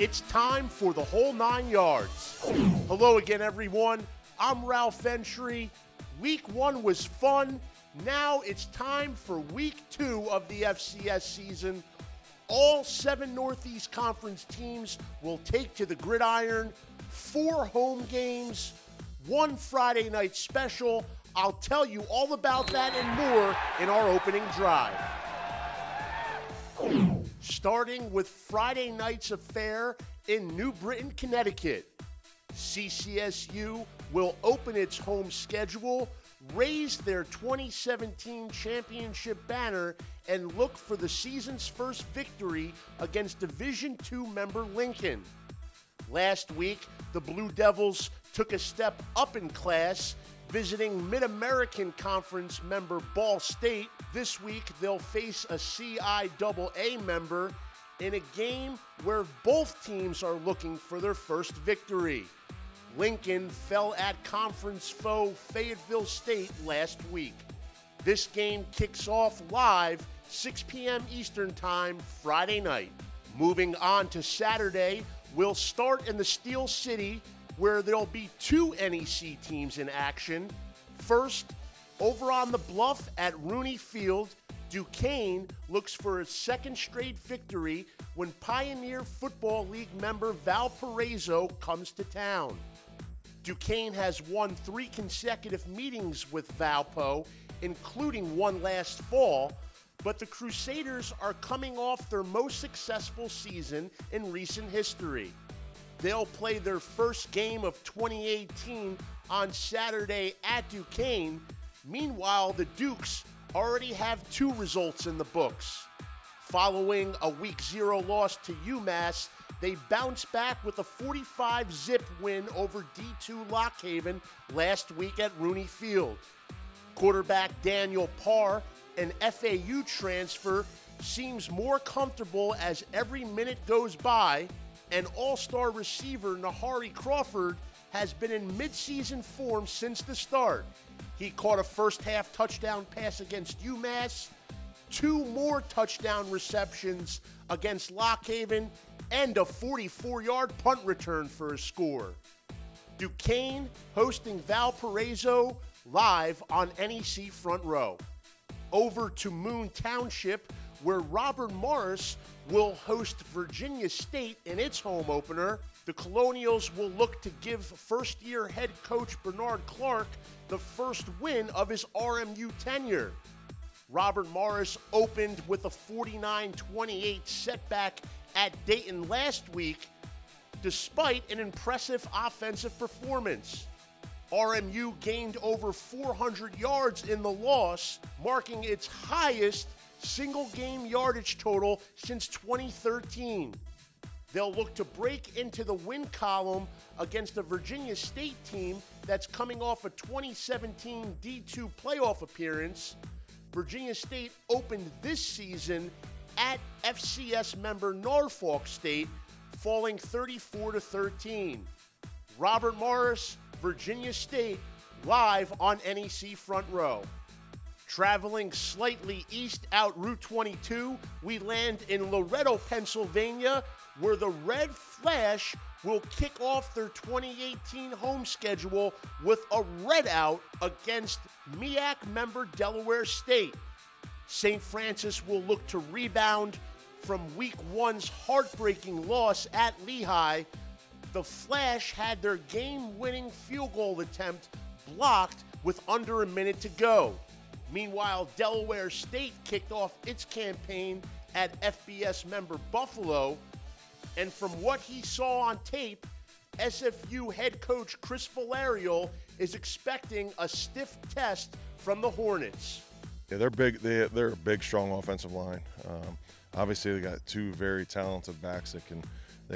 It's time for the whole 9 yards. Hello again, everyone. I'm Ralph Ventre. Week 1 was fun. Now it's time for Week 2 of the FCS season. All 7 Northeast Conference teams will take to the gridiron. 4 home games, 1 Friday night special. I'll tell you all about that and more in our opening drive. Starting with Friday night's affair in New Britain, Connecticut. CCSU will open its home schedule, raise their 2017 championship banner, and look for the season's first victory against Division II member Lincoln. Last week, the Blue Devils took a step up in class, visiting Mid-American Conference member Ball State. This week, they'll face a CIAA member in a game where both teams are looking for their first victory. Lincoln fell at conference foe Fayetteville State last week. This game kicks off live 6 p.m. Eastern Time Friday night. Moving on to Saturday, we'll start in the Steel City, where there'll be 2 NEC teams in action. First, over on the Bluff at Rooney Field, Duquesne looks for a second straight victory when Pioneer Football League member Valparaiso comes to town. Duquesne has won 3 consecutive meetings with Valpo, including one last fall, but the Crusaders are coming off their most successful season in recent history. They'll play their first game of 2018 on Saturday at Duquesne. Meanwhile, the Dukes already have 2 results in the books. Following a Week 0 loss to UMass, they bounced back with a 45-zip win over D2 Lockhaven last week at Rooney Field. Quarterback Daniel Parr, an FAU transfer, seems more comfortable as every minute goes by, and all-star receiver Nahari Crawford has been in midseason form since the start. He caught a first-half touchdown pass against UMass, 2 more touchdown receptions against Lockhaven, and a 44-yard punt return for a score. Duquesne hosting Valparaiso live on NEC Front Row. Over to Moon Township, where Robert Morris will host Virginia State in its home opener. The Colonials will look to give first-year head coach Bernard Clark the first win of his RMU tenure. Robert Morris opened with a 49-28 setback at Dayton last week, despite an impressive offensive performance. RMU gained over 400 yards in the loss, marking its highest single-game yardage total since 2013. They'll look to break into the win column against a Virginia State team that's coming off a 2017 D2 playoff appearance. Virginia State opened this season at FCS member Norfolk State, falling 34-13. Robert Morris, Virginia State, live on NEC Front Row. Traveling slightly east out Route 22, we land in Loretto, Pennsylvania, where the Red Flash will kick off their 2018 home schedule with a redout against MEAC member Delaware State. St. Francis will look to rebound from Week 1's heartbreaking loss at Lehigh. The Flash had their game-winning field goal attempt blocked with under a minute to go. Meanwhile, Delaware State kicked off its campaign at FBS member Buffalo, and from what he saw on tape, SFU head coach Chris Valerial is expecting a stiff test from the Hornets. Yeah, they're big. They're a big, strong offensive line. Obviously, they got 2 very talented backs that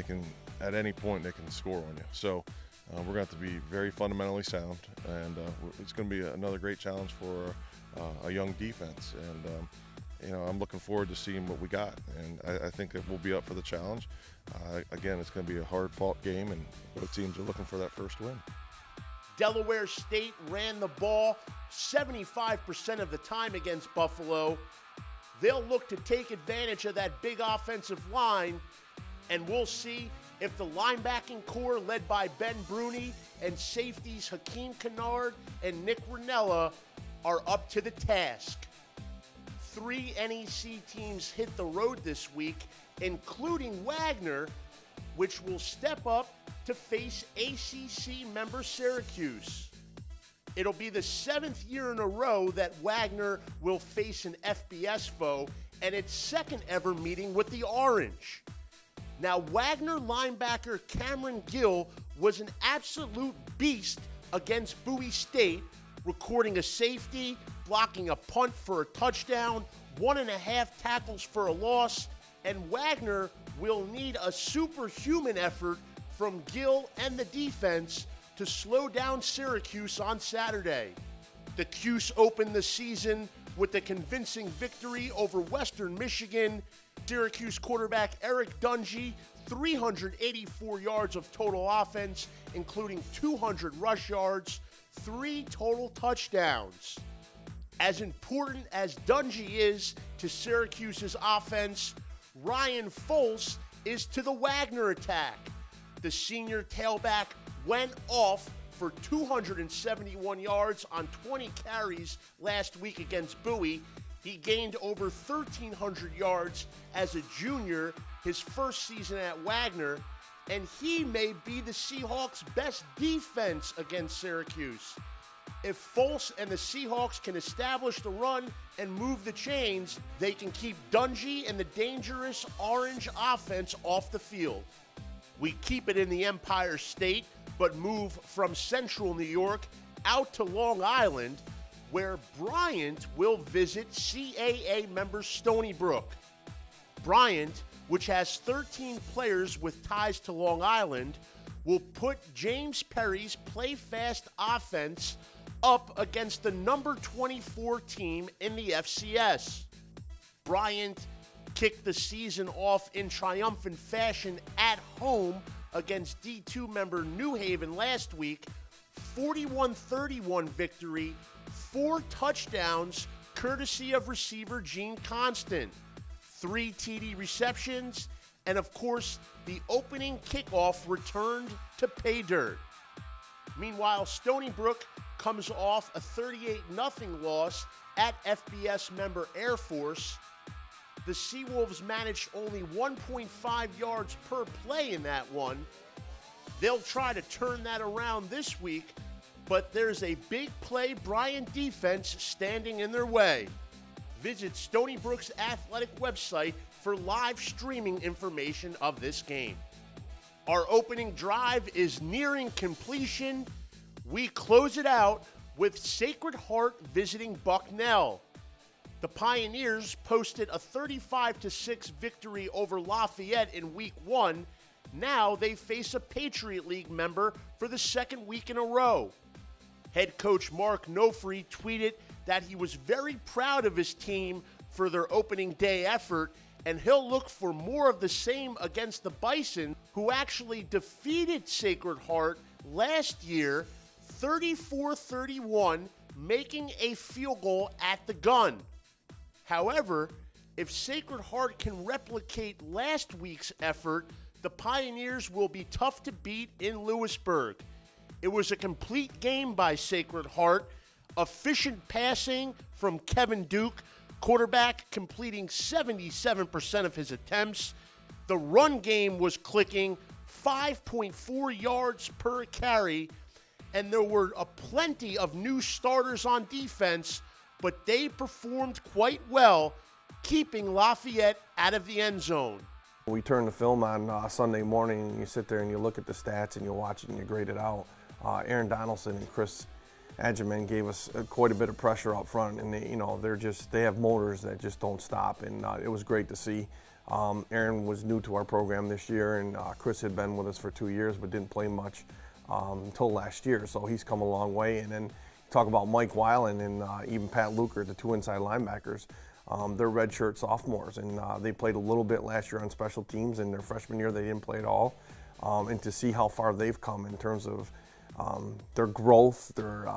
can at any point they can score on you. So we're going to have to be very fundamentally sound, and it's going to be another great challenge for a young defense. And I'm looking forward to seeing what we got, and I think that we'll be up for the challenge. Again, it's going to be a hard-fought game, and both teams are looking for that first win. Delaware State ran the ball 75% of the time against Buffalo. They'll look to take advantage of that big offensive line, and we'll see if the linebacking core led by Ben Bruni and safeties Hakeem Kennard and Nick Ranella are up to the task. 3 NEC teams hit the road this week, including Wagner, which will step up to face ACC member Syracuse. It'll be the 7th year in a row that Wagner will face an FBS foe, and its second ever meeting with the Orange. Now, Wagner linebacker Cameron Gill was an absolute beast against Bowie State, recording a safety, blocking a punt for a touchdown, 1.5 tackles for a loss, and Wagner will need a superhuman effort from Gill and the defense to slow down Syracuse on Saturday. The Cuse opened the season with a convincing victory over Western Michigan. Syracuse quarterback Eric Dungy, 384 yards of total offense, including 200 rush yards, 3 total touchdowns. As important as Dungy is to Syracuse's offense, Ryan Foles is to the Wagner attack. The senior tailback went off for 271 yards on 20 carries last week against Bowie. He gained over 1,300 yards as a junior, his first season at Wagner, and he may be the Seahawks' best defense against Syracuse. If Foles and the Seahawks can establish the run and move the chains, they can keep Dungy and the dangerous Orange offense off the field. We keep it in the Empire State, but move from central New York out to Long Island, where Bryant will visit CAA member Stony Brook. Bryant, which has 13 players with ties to Long Island, will put James Perry's play-fast offense up against the number 24 team in the FCS. Bryant kicked the season off in triumphant fashion at home against D2 member New Haven last week. 41-31 victory, 4 touchdowns courtesy of receiver Gene Constant, 3 TD receptions, and of course the opening kickoff returned to pay dirt. Meanwhile, Stony Brook comes off a 38-0 loss at FBS member Air Force. The Seawolves managed only 1.5 yards per play in that one. They'll try to turn that around this week, but there's a big play Bryant defense standing in their way. Visit Stony Brook's athletic website for live streaming information of this game. Our opening drive is nearing completion. We close it out with Sacred Heart visiting Bucknell. The Pioneers posted a 35-6 victory over Lafayette in Week 1. Now they face a Patriot League member for the second week in a row. Head coach Mark Nofri tweeted that he was very proud of his team for their opening day effort, and he'll look for more of the same against the Bison, who actually defeated Sacred Heart last year 34-31, making a field goal at the gun. However, if Sacred Heart can replicate last week's effort, the Pioneers will be tough to beat in Lewisburg. It was a complete game by Sacred Heart. Efficient passing from Kevin Duke, quarterback completing 77% of his attempts. The run game was clicking, 5.4 yards per carry, and there were plenty of new starters on defense, but they performed quite well, keeping Lafayette out of the end zone. We turn the film on Sunday morning, and you sit there and you look at the stats and you watch it and you grade it out. Aaron Donaldson and Chris Adjaman gave us quite a bit of pressure up front, and they have motors that just don't stop, and it was great to see. Aaron was new to our program this year, and Chris had been with us for 2 years but didn't play much until last year, so he's come a long way. And then talk about Mike Weiland and even Pat Luker, the 2 inside linebackers. They're redshirt sophomores, and they played a little bit last year on special teams. In their freshman year, they didn't play at all. And to see how far they've come in terms of their growth, their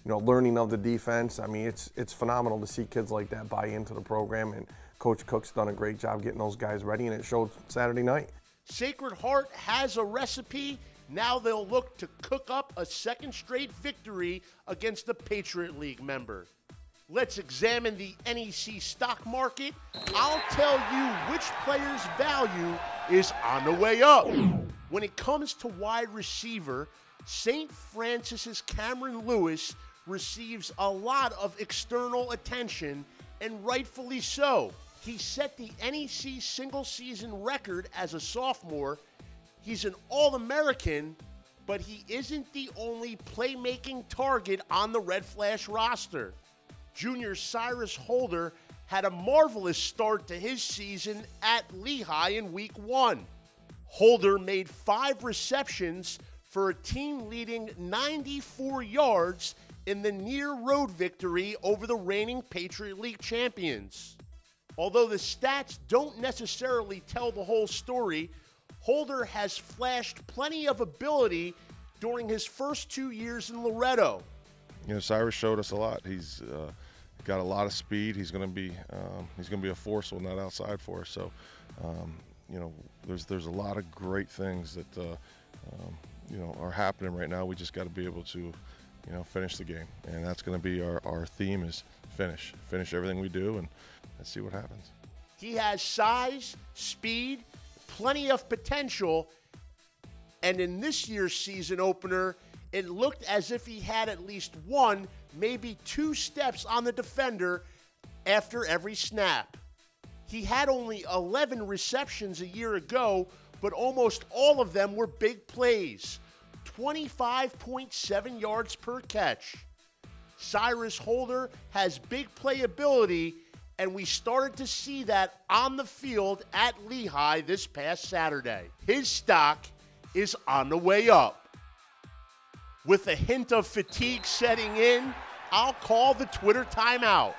learning of the defense. I mean, it's phenomenal to see kids like that buy into the program, and Coach Cook's done a great job getting those guys ready, and it showed Saturday night. Sacred Heart has a recipe. Now they'll look to cook up a second straight victory against a Patriot League member. Let's examine the NEC stock market. I'll tell you which player's value is on the way up. When it comes to wide receiver, St. Francis's Cameron Lewis receives a lot of external attention, and rightfully so. He set the NEC single-season record as a sophomore. He's an All-American, but he isn't the only playmaking target on the Red Flash roster. Junior Cyrus Holder had a marvelous start to his season at Lehigh in Week 1. Holder made 5 receptions for a team-leading 94 yards in the near-road victory over the reigning Patriot League champions. Although the stats don't necessarily tell the whole story, Holder has flashed plenty of ability during his first 2 years in Loretto. You know, Cyrus showed us a lot. He's got a lot of speed. He's going to be a force on that outside for us. So, you know, there's a lot of great things that you know, are happening right now. We just got to be able to, you know, finish the game, and that's going to be our theme is finish everything we do, and let's see what happens. He has size, speed, plenty of potential, and in this year's season opener, it looked as if he had at least 1, maybe 2 steps on the defender after every snap. He had only 11 receptions a year ago, but almost all of them were big plays, 25.7 yards per catch. Cyrus Holder has big playability, and we started to see that on the field at Lehigh this past Saturday. His stock is on the way up. With a hint of fatigue setting in, I'll call the Twitter timeout.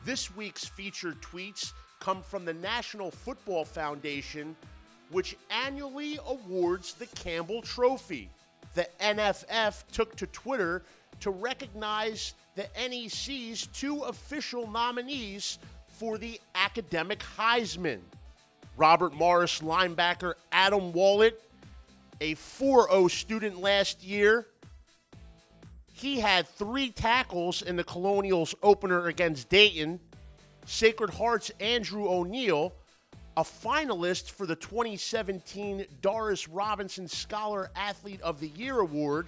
This week's featured tweets come from the National Football Foundation, which annually awards the Campbell Trophy. The NFF took to Twitter to recognize the NEC's 2 official nominees for the academic Heisman. Robert Morris linebacker Adam Wallet, a 4.0 student last year. He had 3 tackles in the Colonials opener against Dayton. Sacred Heart's Andrew O'Neill, a finalist for the 2017 Doris Robinson Scholar Athlete of the Year Award.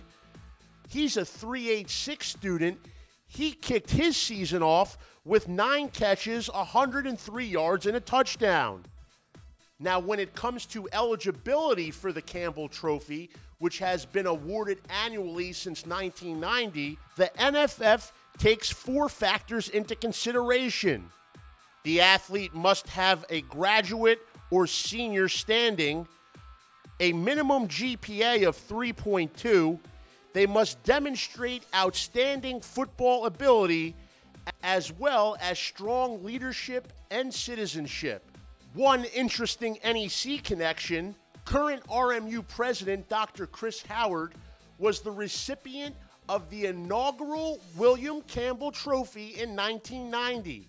He's a 3.86 student. He kicked his season off with 9 catches, 103 yards, and a touchdown. Now, when it comes to eligibility for the Campbell Trophy, which has been awarded annually since 1990, the NFF takes 4 factors into consideration. The athlete must have a graduate or senior standing, a minimum GPA of 3.2, they must demonstrate outstanding football ability, as well as strong leadership and citizenship. One interesting NEC connection, current RMU president Dr. Chris Howard was the recipient of the inaugural William Campbell Trophy in 1990.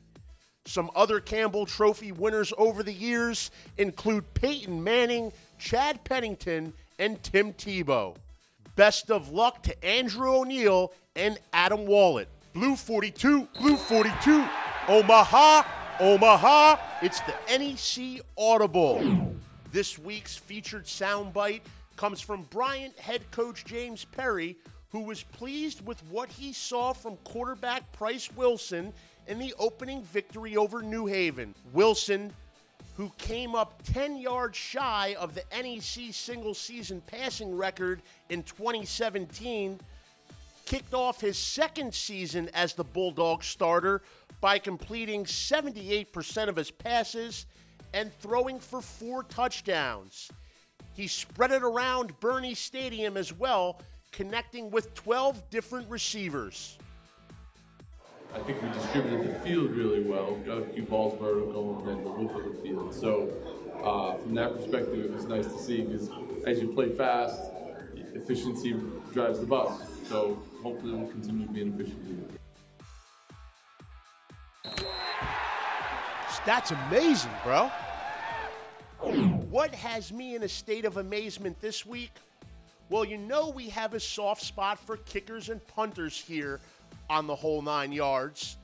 Some other Campbell Trophy winners over the years include Peyton Manning, Chad Pennington, and Tim Tebow. Best of luck to Andrew O'Neill and Adam Wallet. Blue 42, Blue 42, Omaha, Omaha. It's the NEC Audible. This week's featured soundbite comes from Bryant head coach James Perry, who was pleased with what he saw from quarterback Bryce Wilson in the opening victory over New Haven. Wilson, who came up 10 yards shy of the NEC single-season passing record in 2017, kicked off his second season as the Bulldog starter by completing 78% of his passes and throwing for 4 touchdowns. He spread it around Bernie Stadium as well, connecting with 12 different receivers. I think we distributed the field really well, got a few balls vertical, and then the width of the field. So from that perspective, it was nice to see, because as you play fast, efficiency drives the bus. So hopefully we'll continue being efficient. That's amazing, bro. what has me in a state of amazement this week? Well, you know we have a soft spot for kickers and punters here on the whole 9 yards.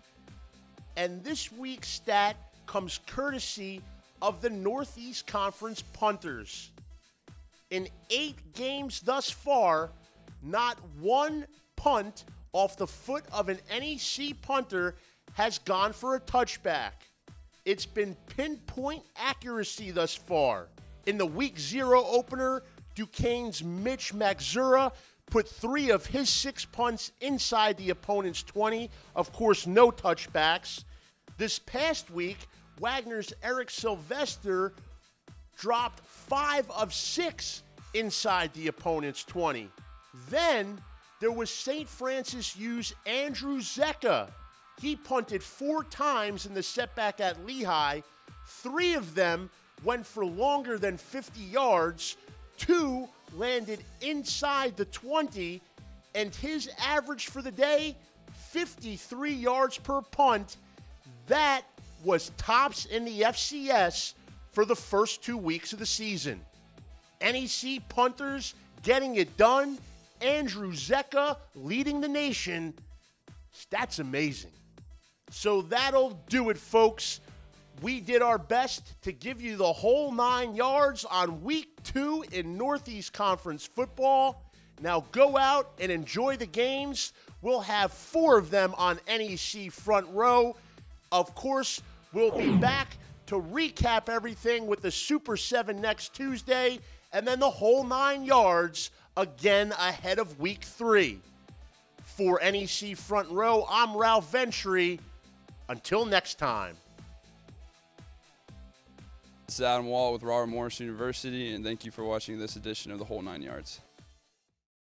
And this week's stat comes courtesy of the Northeast Conference punters. In 8 games thus far, not one punt off the foot of an NEC punter has gone for a touchback. It's been pinpoint accuracy thus far. In the Week 0 opener, Duquesne's Mitch Maxura put 3 of his 6 punts inside the opponent's 20. Of course, no touchbacks. This past week, Wagner's Eric Sylvester dropped 5 of 6 inside the opponent's 20. Then there was St. Francis U's Andrew Zecca. He punted 4 times in the setback at Lehigh. 3 of them went for longer than 50 yards. 2 landed inside the 20, and his average for the day, 53 yards per punt. That was tops in the FCS for the first 2 weeks of the season. NEC punters getting it done. Andrew Zecca leading the nation. That's amazing. So that'll do it, folks. We did our best to give you the whole 9 yards on Week 2 in Northeast Conference football. Now go out and enjoy the games. We'll have 4 of them on NEC Front Row. Of course, we'll be back to recap everything with the Super 7 next Tuesday, and then the whole 9 yards again ahead of Week 3. For NEC Front Row, I'm Ralph Ventre. Until next time. This is Adam Wall with Robert Morris University, and thank you for watching this edition of the Whole 9 Yards.